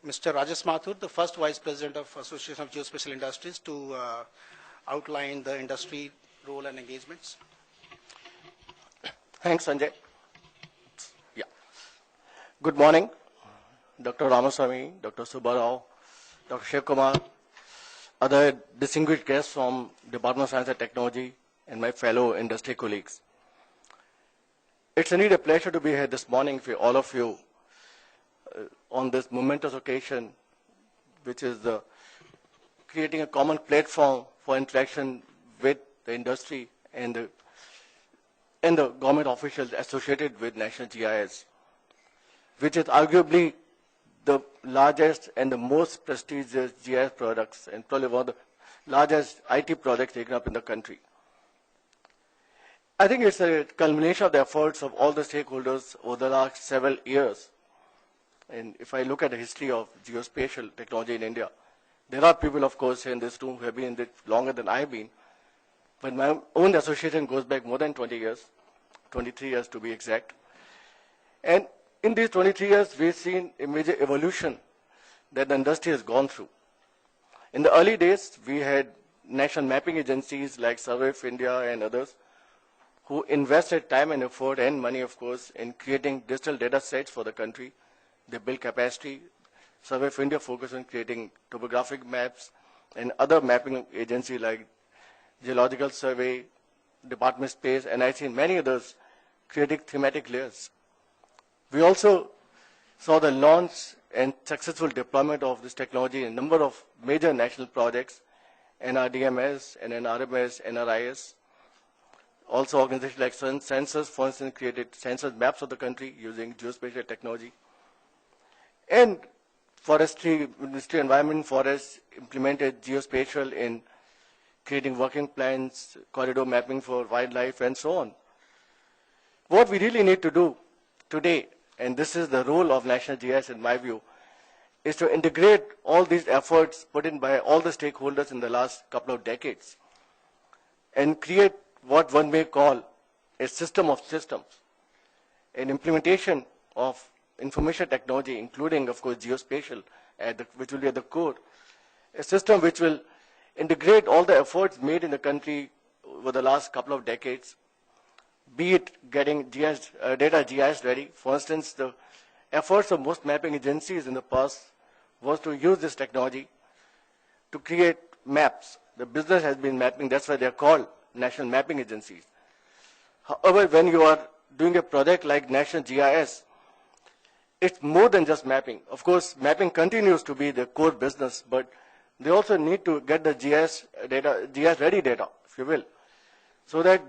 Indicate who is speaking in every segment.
Speaker 1: Mr. Rajesh Mathur, the first Vice President of Association of Geospatial Industries, to outline the industry role and engagements.
Speaker 2: Thanks, Sanjay. Yeah. Good morning, Dr. Ramaswamy, Dr. Subbarao, Dr. Shiv Kumar, other distinguished guests from Department of Science and Technology, and my fellow industry colleagues. It's indeed a pleasure to be here this morning with all of you on this momentous occasion, which is creating a common platform for interaction with the industry and the government officials associated with National GIS, which is arguably the largest and the most prestigious GIS products and probably one of the largest IT projects taken up in the country. I think it's a culmination of the efforts of all the stakeholders over the last several years. And if I look at the history of geospatial technology in India, there are people, of course, in this room who have been in it longer than I've been. But my own association goes back more than 20 years, 23 years to be exact. And in these 23 years, we've seen a major evolution that the industry has gone through. In the early days, we had national mapping agencies like Survey of India and others who invested time and effort and money, of course, in creating digital data sets for the country. They built capacity. Survey of India focused on creating topographic maps, and other mapping agencies like Geological Survey, Department of Space, and I think many others creating thematic layers. We also saw the launch and successful deployment of this technology in a number of major national projects, NRDMS, NRMS, NRIS. Also organizations like Census, for instance, created census maps of the country using geospatial technology. And Forestry, Ministry of Environment and Forests implemented geospatial in creating working plans, corridor mapping for wildlife, and so on. What we really need to do today, and this is the role of National GIS in my view, is to integrate all these efforts put in by all the stakeholders in the last couple of decades and create what one may call a system of systems, an implementation of information technology, including, of course, geospatial, which will be at the core, a system which will integrate all the efforts made in the country over the last couple of decades, be it getting data GIS ready. For instance, the efforts of most mapping agencies in the past was to use this technology to create maps. The business has been mapping, that's why they're called national mapping agencies. However, when you are doing a project like National GIS, it's more than just mapping. Of course, mapping continues to be the core business, but they also need to get the GIS data, GIS ready data, if you will, so that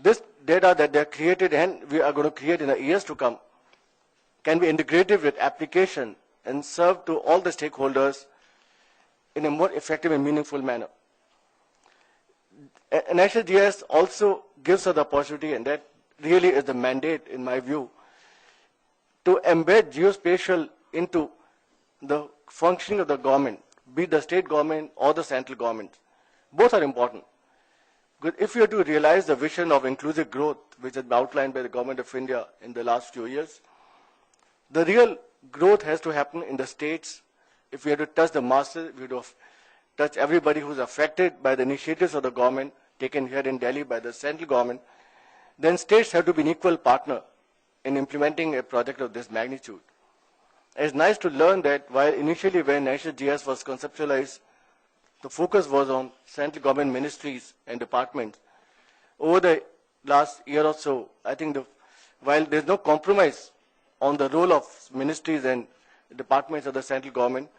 Speaker 2: this data that they're created and we are going to create in the years to come can be integrated with application and serve to all the stakeholders in a more effective and meaningful manner. National GIS also gives us the opportunity, and that really is the mandate in my view, to embed geospatial into the functioning of the government, be it the state government or the central government. Both are important. Because if you are to realize the vision of inclusive growth, which has been outlined by the government of India in the last few years, the real growth has to happen in the states. If we have to touch the masses, we have to touch everybody who is affected by the initiatives of the government taken here in Delhi by the central government, then states have to be an equal partner in implementing a project of this magnitude. It's nice to learn that while initially when National GIS was conceptualized, the focus was on central government ministries and departments. Over the last year or so, I think while there's no compromise on the role of ministries and departments of the central government,